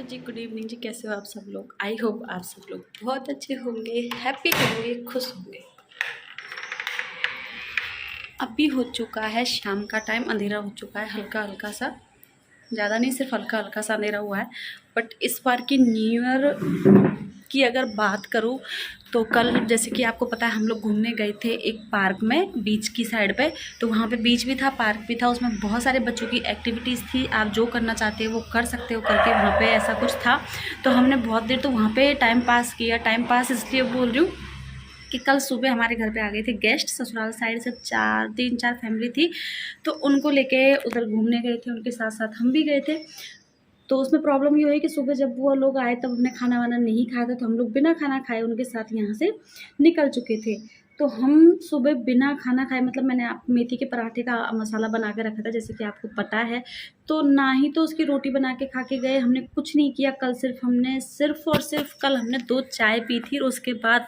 Hello जी, good evening जी। कैसे हो आप सब लोग? आई होप आप सब लोग बहुत अच्छे होंगे, हैप्पी होंगे, खुश होंगे। अभी हो चुका है शाम का टाइम, अंधेरा हो चुका है हल्का हल्का सा, ज़्यादा नहीं, सिर्फ हल्का हल्का सा अंधेरा हुआ है। बट इस बार की न्यू ईयर की अगर बात करूँ तो कल जैसे कि आपको पता है हम लोग घूमने गए थे एक पार्क में, बीच की साइड पे। तो वहाँ पे बीच भी था, पार्क भी था, उसमें बहुत सारे बच्चों की एक्टिविटीज़ थी। आप जो करना चाहते हो वो कर सकते हो करके, वहाँ पे ऐसा कुछ था। तो हमने बहुत देर तो वहाँ पे टाइम पास किया। टाइम पास इसलिए बोल रही हूँ कि कल सुबह हमारे घर पे आ गए थे गेस्ट, ससुराल साइड से 3-4 फैमिली थी। तो उनको लेके उधर घूमने गए थे, उनके साथ साथ हम भी गए थे। तो उसमें प्रॉब्लम ये हुई कि सुबह जब वो लोग आए तब हमने खाना वाना नहीं खाया था, तो हम लोग बिना खाना खाए उनके साथ यहाँ से निकल चुके थे। तो हम सुबह बिना खाना खाए, मतलब मैंने आप मेथी के पराठे का मसाला बना के रखा था जैसे कि आपको पता है। तो ना ही तो उसकी रोटी बना के खा के गए, हमने कुछ नहीं किया। कल सिर्फ और सिर्फ कल हमने 2 चाय पी थी, और उसके बाद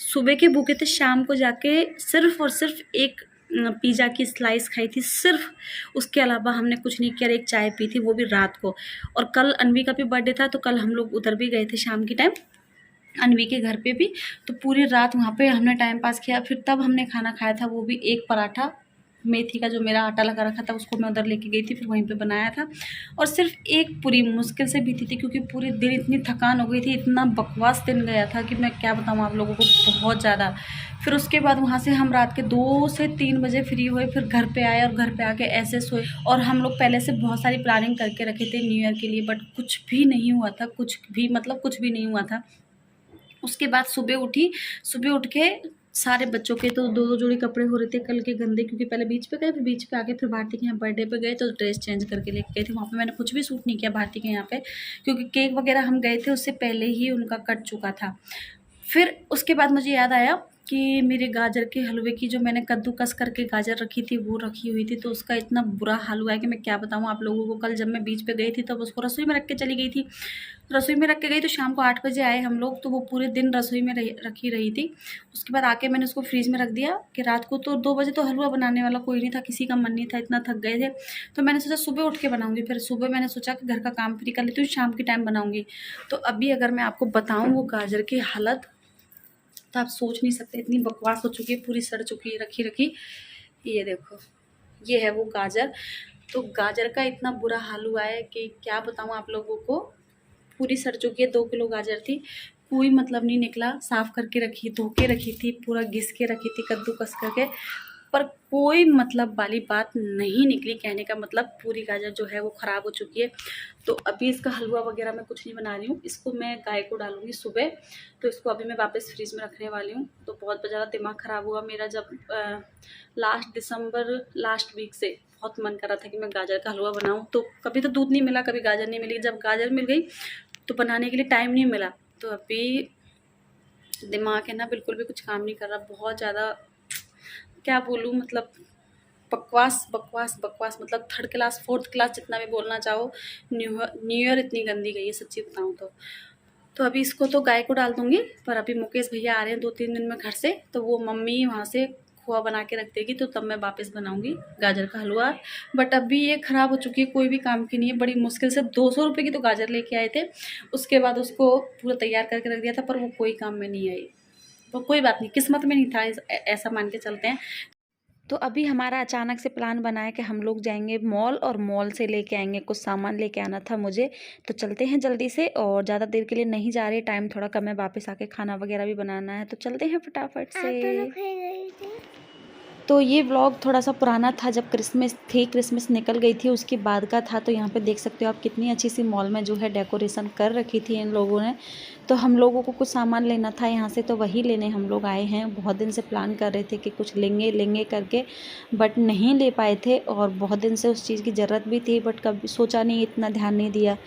सुबह के भूखे थे, शाम को जाके सिर्फ और सिर्फ एक पिज़्ज़ा की स्लाइस खाई थी सिर्फ। उसके अलावा हमने कुछ नहीं किया, एक चाय पी थी, वो भी रात को। और कल अनवी का भी बर्थडे था, तो कल हम लोग उधर भी गए थे शाम के टाइम, अनवी के घर पे भी। तो पूरी रात वहाँ पे हमने टाइम पास किया। फिर तब हमने खाना खाया था, वो भी एक पराठा मेथी का, जो मेरा आटा लगा रखा था उसको मैं उधर लेके गई थी, फिर वहीं पे बनाया था। और सिर्फ एक पूरी मुश्किल से बीती थी, क्योंकि पूरे दिन इतनी थकान हो गई थी, इतना बकवास दिन गया था कि मैं क्या बताऊँ आप लोगों को, बहुत ज़्यादा। फिर उसके बाद वहाँ से हम रात के 2 से 3 बजे फ्री हुए, फिर घर पे आए और घर पे आके ऐसे सोए। और हम लोग पहले से बहुत सारी प्लानिंग करके रखे थे न्यू ईयर के लिए, बट कुछ भी नहीं हुआ था, कुछ भी, मतलब कुछ भी नहीं हुआ था। उसके बाद सुबह उठी, सुबह उठ के सारे बच्चों के तो 2-2 जोड़ी कपड़े हो रहे थे कल के गंदे, क्योंकि पहले बीच पे गए, फिर बीच पे आके फिर भारती के यहाँ बर्थडे पे गए, तो ड्रेस चेंज करके लेके गए थे। वहाँ पे मैंने कुछ भी सूट नहीं किया भारती के यहाँ पे, क्योंकि केक वगैरह हम गए थे उससे पहले ही उनका कट चुका था। फिर उसके बाद मुझे याद आया कि मेरे गाजर के हलवे की, जो मैंने कद्दूकस करके गाजर रखी थी वो रखी हुई थी, तो उसका इतना बुरा हाल हुआ है कि मैं क्या बताऊँ आप लोगों को। कल जब मैं बीच पे गई थी तब उसको रसोई में रख के चली गई थी, रसोई में रख के गई, तो शाम को 8 बजे आए हम लोग, तो वो पूरे दिन रसोई में रखी रही थी। उसके बाद आके मैंने उसको फ्रीज में रख दिया कि रात को तो 2 बजे तो हलवा बनाने वाला कोई नहीं था, किसी का मन नहीं था, इतना थक गए थे। तो मैंने सोचा सुबह उठ के बनाऊंगी। फिर सुबह मैंने सोचा कि घर का काम फ्री कर लेती हूँ, शाम के टाइम बनाऊंगी। तो अभी अगर मैं आपको बताऊँ वो गाजर की हालत, तो आप सोच नहीं सकते, इतनी बकवास हो चुकी है, पूरी सड़ चुकी है रखी रखी। ये देखो, ये है वो गाजर। तो गाजर का इतना बुरा हाल हुआ है कि क्या बताऊँ आप लोगों को, पूरी सड़ चुकी है। 2 किलो गाजर थी, कोई मतलब नहीं निकला। साफ़ करके रखी, धो के रखी थी, पूरा घिस के रखी थी कद्दूकस करके, पर कोई मतलब वाली बात नहीं निकली। कहने का मतलब पूरी गाजर जो है वो ख़राब हो चुकी है। तो अभी इसका हलवा वगैरह मैं कुछ नहीं बना रही हूँ, इसको मैं गाय को डालूँगी सुबह। तो इसको अभी मैं वापस फ्रीज में रखने वाली हूँ। तो बहुत ज़्यादा दिमाग ख़राब हुआ मेरा, जब लास्ट दिसंबर लास्ट वीक से बहुत मन कर रहा था कि मैं गाजर का हलवा बनाऊँ। तो कभी तो दूध नहीं मिला, कभी गाजर नहीं मिली। जब गाजर मिल गई तो बनाने के लिए टाइम नहीं मिला। तो अभी दिमाग है ना, बिल्कुल भी कुछ काम नहीं कर रहा, बहुत ज़्यादा, क्या बोलूँ, मतलब बकवास बकवास बकवास, मतलब 3rd क्लास 4th क्लास जितना भी बोलना चाहो। न्यू ईयर इतनी गंदी गई है सच्ची बताऊँ तो। तो अभी इसको तो गाय को डाल दूँगी, पर अभी मुकेश भैया आ रहे हैं 2-3 दिन में घर से, तो वो मम्मी वहाँ से खोआ बना के रख देगी, तो तब मैं वापस बनाऊँगी गाजर का हलवा। बट अभी ये ख़राब हो चुकी है, कोई भी काम की नहीं है। बड़ी मुश्किल से 200 रुपये की तो गाजर लेके आए थे, उसके बाद उसको पूरा तैयार करके रख दिया था, पर वो कोई काम में नहीं आई। तो कोई बात नहीं, किस्मत में नहीं था, ऐसा मान के चलते हैं। तो अभी हमारा अचानक से प्लान बना है कि हम लोग जाएंगे मॉल, और मॉल से लेके आएंगे, कुछ सामान लेके आना था मुझे। तो चलते हैं जल्दी से, और ज़्यादा देर के लिए नहीं जा रहे, टाइम थोड़ा कम है, वापस आके खाना वगैरह भी बनाना है, तो चलते हैं फटाफट से। तो ये व्लॉग थोड़ा सा पुराना था, जब क्रिसमस थी, क्रिसमस निकल गई थी उसके बाद का था। तो यहाँ पे देख सकते हो आप कितनी अच्छी सी मॉल में जो है डेकोरेशन कर रखी थी इन लोगों ने। तो हम लोगों को कुछ सामान लेना था यहाँ से, तो वही लेने हम लोग आए हैं। बहुत दिन से प्लान कर रहे थे कि कुछ लेंगे लेंगे करके, बट नहीं ले पाए थे, और बहुत दिन से उस चीज़ की ज़रूरत भी थी, बट कभी सोचा नहीं, इतना ध्यान नहीं दिया।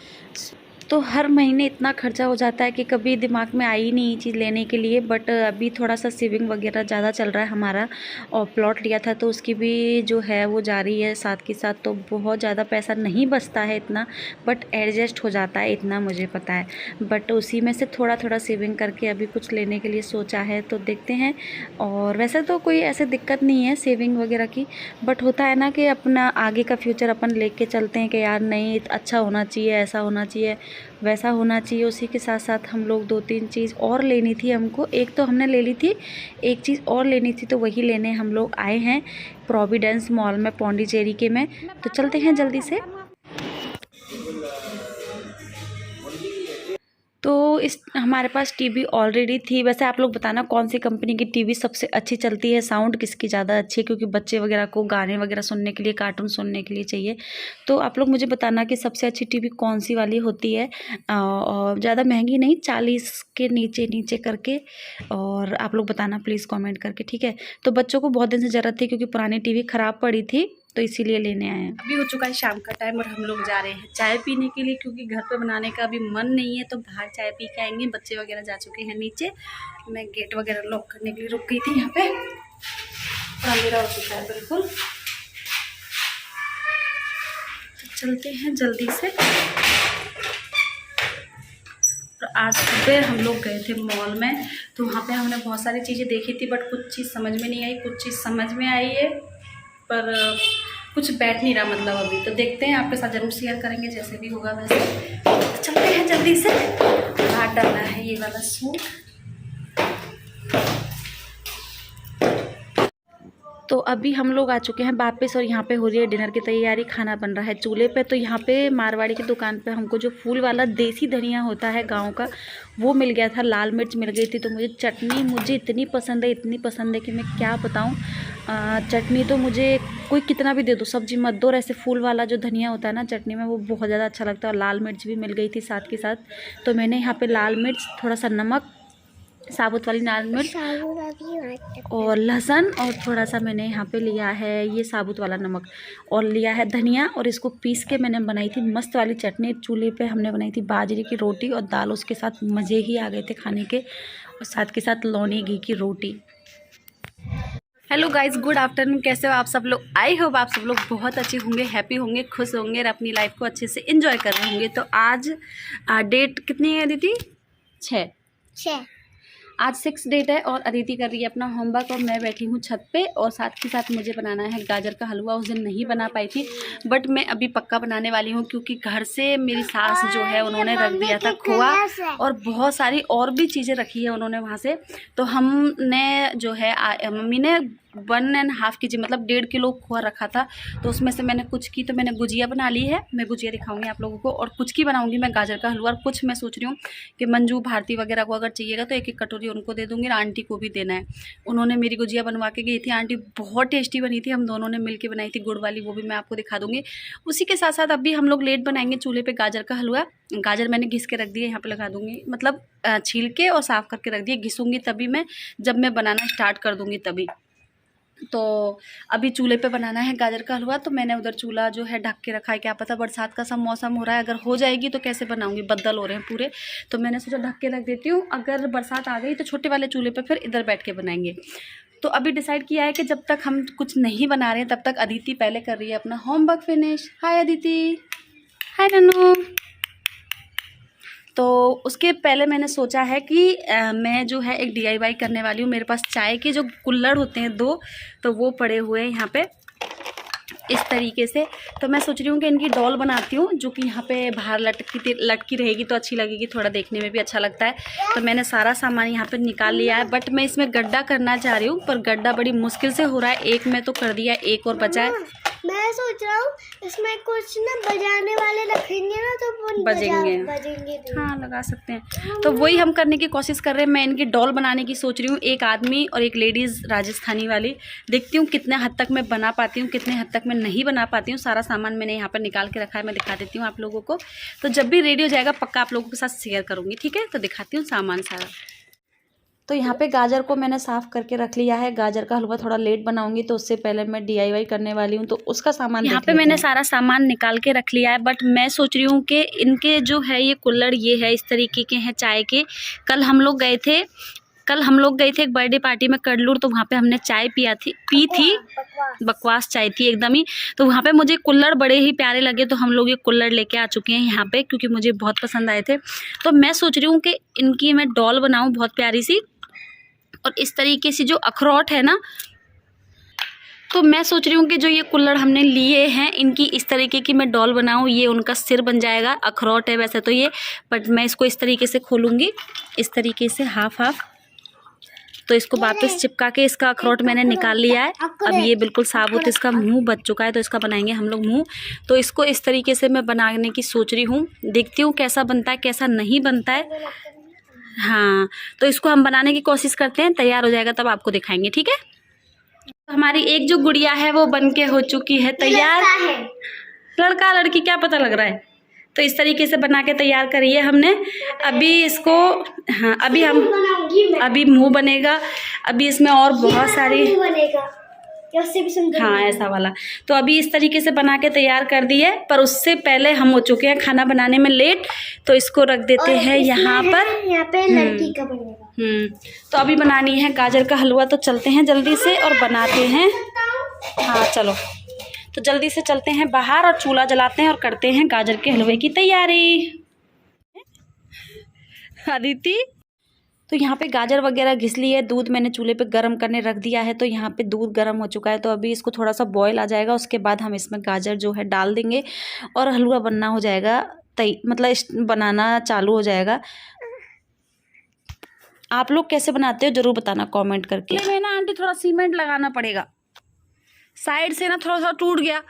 तो हर महीने इतना खर्चा हो जाता है कि कभी दिमाग में आई नहीं ये चीज़ लेने के लिए। बट अभी थोड़ा सा सेविंग वगैरह ज़्यादा चल रहा है हमारा, और प्लॉट लिया था तो उसकी भी जो है वो जारी है साथ के साथ। तो बहुत ज़्यादा पैसा नहीं बचता है इतना, बट एडजस्ट हो जाता है, इतना मुझे पता है। बट उसी में से थोड़ा थोड़ा सेविंग करके अभी कुछ लेने के लिए सोचा है, तो देखते हैं। और वैसे तो कोई ऐसे दिक्कत नहीं है सेविंग वगैरह की, बट होता है ना कि अपना आगे का फ्यूचर अपन लेके चलते हैं कि यार नहीं अच्छा होना चाहिए, ऐसा होना चाहिए, वैसा होना चाहिए। उसी के साथ साथ हम लोग 2-3 चीज़ और लेनी थी हमको। एक तो हमने ले ली थी, एक चीज़ और लेनी थी, तो वही लेने हम लोग आए हैं प्रोविडेंस मॉल में, पौंडीचेरी के में। तो चलते हैं जल्दी से। तो इस हमारे पास टीवी ऑलरेडी थी। वैसे आप लोग बताना कौन सी कंपनी की टीवी सबसे अच्छी चलती है, साउंड किसकी ज़्यादा अच्छी है, क्योंकि बच्चे वगैरह को गाने वगैरह सुनने के लिए, कार्टून सुनने के लिए चाहिए। तो आप लोग मुझे बताना कि सबसे अच्छी टीवी कौन सी वाली होती है, और ज़्यादा महंगी नहीं, 40 के नीचे नीचे करके। और आप लोग बताना प्लीज़ कॉमेंट करके, ठीक है। तो बच्चों को बहुत दिन से ज़रूरत थी, क्योंकि पुरानी टीवी ख़राब पड़ी थी, तो इसीलिए लेने आए हैं। अभी हो चुका है शाम का टाइम और हम लोग जा रहे हैं चाय पीने के लिए, क्योंकि घर पे बनाने का अभी मन नहीं है, तो बाहर चाय पी के आएंगे। बच्चे वगैरह जा चुके हैं नीचे, मैं गेट वगैरह लॉक करने के लिए रुक गई थी यहाँ पे। अंधेरा हो चुका है बिल्कुल, तो चलते हैं जल्दी से। और आज सुबह हम लोग गए थे मॉल में, तो वहाँ पे हमने बहुत सारी चीज़ें देखी थी, बट कुछ चीज़ समझ में नहीं आई, कुछ चीज़ समझ में आई है, पर कुछ बैठ नहीं रहा मतलब अभी। तो देखते हैं, आपके साथ ज़रूर शेयर करेंगे जैसे भी होगा वैसे। तो चलते हैं जल्दी से। हाथ डालना है ये वाला सूट। तो अभी हम लोग आ चुके हैं वापस, और यहाँ पे हो रही है डिनर की तैयारी। खाना बन रहा है चूल्हे पे। तो यहाँ पे मारवाड़ी की दुकान पे हमको जो फूल वाला देसी धनिया होता है गांव का, वो मिल गया था। लाल मिर्च मिल गई थी। तो मुझे चटनी मुझे इतनी पसंद है, इतनी पसंद है कि मैं क्या बताऊँ। चटनी तो मुझे कोई कितना भी दे दो, सब्जी मत दो, और ऐसे फूल वाला जो धनिया होता है ना चटनी में, वो बहुत ज़्यादा अच्छा लगता है। और लाल मिर्च भी मिल गई थी साथ के साथ। तो मैंने यहाँ पर लाल मिर्च, थोड़ा सा नमक, साबुत वाली लाल मिर्च और लहसुन, और थोड़ा सा मैंने यहाँ पे लिया है ये साबुत वाला नमक, और लिया है धनिया, और इसको पीस के मैंने बनाई थी मस्त वाली चटनी। चूल्हे पे हमने बनाई थी बाजरे की रोटी और दाल, उसके साथ मज़े ही आ गए थे खाने के, और साथ के साथ लौनी घी की रोटी। Hello guys, good afternoon. कैसे हो आप सब लोग? आई होप आप सब लोग बहुत अच्छे होंगे, हैप्पी होंगे, खुश होंगे और अपनी लाइफ को अच्छे से एंजॉय कर रहे होंगे। तो आज डेट कितनी है दीदी? 6 आज 6 डेट है, और अदिति कर रही है अपना होमवर्क, और मैं बैठी हूँ छत पे। और साथ के साथ मुझे बनाना है गाजर का हलवा। उस दिन नहीं बना पाई थी, बट मैं अभी पक्का बनाने वाली हूँ, क्योंकि घर से मेरी सास जो है उन्होंने रख दिया था खोआ, और बहुत सारी और भी चीज़ें रखी है उन्होंने वहाँ से। तो हमने जो है मम्मी ने 1.5 kg मतलब 1.5 किलो खोआ रखा था। तो उसमें से मैंने कुछ की तो मैंने गुजिया बना ली है, मैं गुजिया दिखाऊंगी आप लोगों को। और कुछ की बनाऊंगी मैं गाजर का हलवा, और कुछ मैं सोच रही हूँ कि मंजू भारती वगैरह को अगर चाहिएगा तो 1-1 कटोरी उनको दे दूँगी, और आंटी को भी देना है। उन्होंने मेरी गुजिया बनवा के गई थी, आंटी बहुत टेस्टी बनी थी, हम दोनों ने मिल के बनाई थी गुड़ वाली, वो भी मैं आपको दिखा दूँगी। उसी के साथ साथ अभी हम लोग लेट बनाएंगे चूल्हे पर गाजर का हलवा। गाजर मैंने घिस के रख दिए, यहाँ पर लगा दूँगी, मतलब छील के और साफ़ करके रख दिए। घिसूँगी तभी मैं, जब मैं बनाना स्टार्ट कर दूँगी तभी। तो अभी चूल्हे पे बनाना है गाजर का हलवा। तो मैंने उधर चूल्हा जो है ढक के रखा है, क्या पता बरसात का सब मौसम हो रहा है, अगर हो जाएगी तो कैसे बनाऊंगी, बद्दल हो रहे हैं पूरे। तो मैंने सोचा ढक के रख देती हूँ, अगर बरसात आ गई तो छोटे वाले चूल्हे पे फिर इधर बैठ के बनाएंगे। तो अभी डिसाइड किया है कि जब तक हम कुछ नहीं बना रहे हैं तब तक अदिति पहले कर रही है अपना होमवर्क फिनिश। हाय अदिति। हाय नन्नू। तो उसके पहले मैंने सोचा है कि मैं जो है एक DIY करने वाली हूँ। मेरे पास चाय के जो कुल्हड़ होते हैं 2, तो वो पड़े हुए हैं यहाँ पे इस तरीके से। तो मैं सोच रही हूँ कि इनकी डॉल बनाती हूँ, जो कि यहाँ पे बाहर लटकी रहेगी तो अच्छी लगेगी, थोड़ा देखने में भी अच्छा लगता है। तो मैंने सारा सामान यहाँ पे निकाल लिया है, बट मैं इसमें गड्ढा करना चाह रही हूँ, पर गड्ढा बड़ी मुश्किल से हो रहा है। एक में तो कर दिया, एक और बचा है। मैं सोच रहा हूँ इसमें कुछ ना बजाने वाले रखेंगे ना, तो बजेंगे। हाँ, लगा सकते हैं। तो वही हम करने की कोशिश कर रहे हैं। मैं इनकी डॉल बनाने की सोच रही हूँ, एक आदमी और एक लेडीज़ राजस्थानी वाली। देखती हूँ कितने हद तक मैं बना पाती हूँ, कितने हद तक मैं नहीं बना पाती हूँ। सारा सामान मैंने यहाँ पर निकाल के रखा है, मैं दिखा देती हूँ आप लोगों को। तो जब भी रेडी हो जाएगा पक्का आप लोगों के साथ शेयर करूँगी, ठीक है। तो दिखाती हूँ सामान सारा। तो यहाँ पे गाजर को मैंने साफ़ करके रख लिया है। गाजर का हलवा थोड़ा लेट बनाऊंगी, तो उससे पहले मैं DIY करने वाली हूँ, तो उसका सामान यहाँ पे मैंने सारा सामान निकाल के रख लिया है। बट मैं सोच रही हूँ कि इनके जो है ये कुल्हड़, ये है इस तरीके के हैं चाय के। कल हम लोग गए थे एक बर्थडे पार्टी में कडलूर, तो वहाँ पे हमने चाय पी थी, बकवास चाय थी एकदम ही। तो वहाँ पे मुझे कुल्हड़ बड़े ही प्यारे लगे, तो हम लोग ये कुल्हड़ लेके आ चुके हैं यहाँ पे, क्योंकि मुझे बहुत पसंद आए थे। तो मैं सोच रही हूँ कि इनकी मैं डॉल बनाऊँ बहुत प्यारी सी। और इस तरीके से जो अखरोट है ना, तो मैं सोच रही हूँ कि जो ये कुल्हड़ हमने लिए हैं इनकी इस तरीके की मैं डॉल बनाऊँ, ये उनका सिर बन जाएगा। अखरोट है वैसे तो ये, बट मैं इसको इस तरीके से खोलूँगी, इस तरीके से हाफ हाफ। तो इसको वापस चिपका के इसका अखरोट मैंने निकाल लिया है। अब ये बिल्कुल साबुत इसका मुंह बच चुका है, तो इसका बनाएंगे हम लोग मुंह। तो इसको इस तरीके से मैं बनाने की सोच रही हूँ, देखती हूँ कैसा बनता है कैसा नहीं बनता है। हाँ, तो इसको हम बनाने की कोशिश करते हैं, तैयार हो जाएगा तब आपको दिखाएंगे, ठीक है। हमारी एक जो गुड़िया है वो बनके हो चुकी है तैयार। लड़का लड़की क्या पता लग रहा है। तो इस तरीके से बना के तैयार करिए हमने। अभी इसको हाँ अभी मुंह बनेगा। अभी इसमें और बहुत सारी हाँ ऐसा वाला। तो अभी इस तरीके से बना के तैयार कर दिए, पर उससे पहले हम हो चुके हैं खाना बनाने में लेट। तो इसको रख देते हैं यहाँ पे लड़की का बनेगा। तो अभी बनानी है गाजर का हलवा, तो चलते हैं जल्दी से और बनाते हैं। हाँ चलो, तो जल्दी से चलते हैं बाहर और चूल्हा जलाते हैं और करते हैं गाजर के हलवे की तैयारी। अदिति, तो यहाँ पे गाजर वगैरह घिस ली है, दूध मैंने चूल्हे पे गरम करने रख दिया है। तो यहाँ पे दूध गरम हो चुका है, तो अभी इसको थोड़ा सा बॉयल आ जाएगा, उसके बाद हम इसमें गाजर जो है डाल देंगे और हलवा बनना हो जाएगा मतलब बनाना चालू हो जाएगा। आप लोग कैसे बनाते हो ज़रूर बताना कमेंट करके। मैं ना आंटी थोड़ा सीमेंट लगाना पड़ेगा, साइड से ना थोड़ा सा टूट गया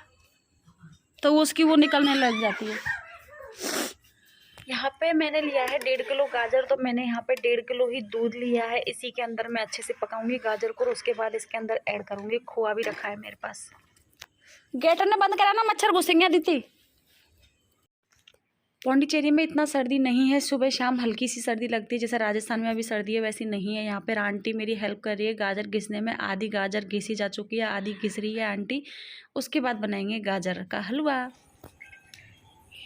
तो उसकी वो निकलने लग जाती है। यहाँ पे मैंने लिया है 1.5 किलो गाजर, तो मैंने यहाँ पे 1.5 किलो ही दूध लिया है। इसी के अंदर मैं अच्छे से पकाऊंगी गाजर को और उसके बाद इसके अंदर ऐड करूंगी। खोआ भी रखा है मेरे पास। गेटर ने बंद कराना, मच्छर घुसेंगे दीदी। पौंडीचेरी में इतना सर्दी नहीं है, सुबह शाम हल्की सी सर्दी लगती है, जैसे राजस्थान में अभी सर्दी है वैसी नहीं है। यहाँ पे आंटी मेरी हेल्प कर रही है गाजर घिसने में। आधी गाजर घिसी जा चुकी है, आधी घिस रही है आंटी। उसके बाद बनाएंगे गाजर का हलवा।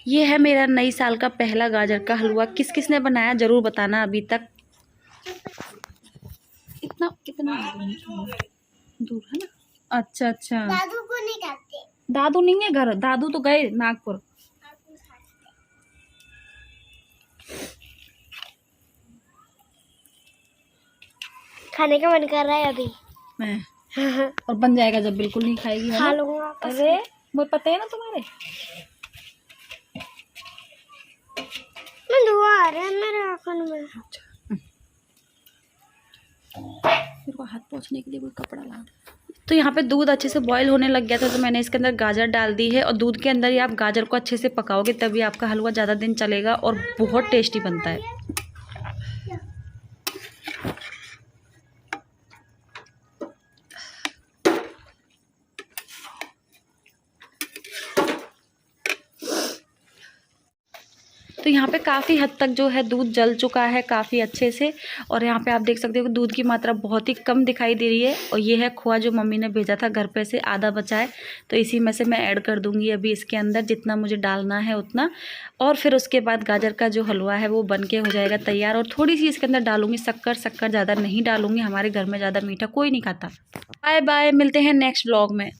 ये है मेरा नई साल का पहला गाजर का हलवा। किस किस ने बनाया ज़रूर बताना। अभी तक इतना कितना दूर है ना। अच्छा अच्छा, दादू को नहीं कहते। दादू नहीं है घर, दादू तो गए नागपुर। खाने का मन कर रहा है अभी मैं और बन जाएगा जब बिल्कुल नहीं खाएगी। खा लूंगा। अरे मुझे पता है ना तुम्हारे। मैं धुआं आ रहा है मेरे आँखों में। मेरे को हाथ पोंछने के लिए कोई कपड़ा ला। तो यहाँ पे दूध अच्छे से बॉईल होने लग गया था, तो मैंने इसके अंदर गाजर डाल दी है। और दूध के अंदर ही आप गाजर को अच्छे से पकाओगे तभी आपका हलवा ज़्यादा दिन चलेगा और बहुत टेस्टी बनता है। तो यहाँ पे काफ़ी हद तक जो है दूध जल चुका है काफ़ी अच्छे से। और यहाँ पे आप देख सकते हो कि दूध की मात्रा बहुत ही कम दिखाई दे रही है। और ये है खोआ जो मम्मी ने भेजा था घर पे से, आधा बचा है, तो इसी में से मैं ऐड कर दूँगी अभी इसके अंदर जितना मुझे डालना है उतना। और फिर उसके बाद गाजर का जो हलवा है वो बन के हो जाएगा तैयार। और थोड़ी सी इसके अंदर डालूँगी शक्कर ज़्यादा नहीं डालूँगी, हमारे घर में ज़्यादा मीठा कोई नहीं खाता। बाय बाय, मिलते हैं नेक्स्ट व्लॉग में।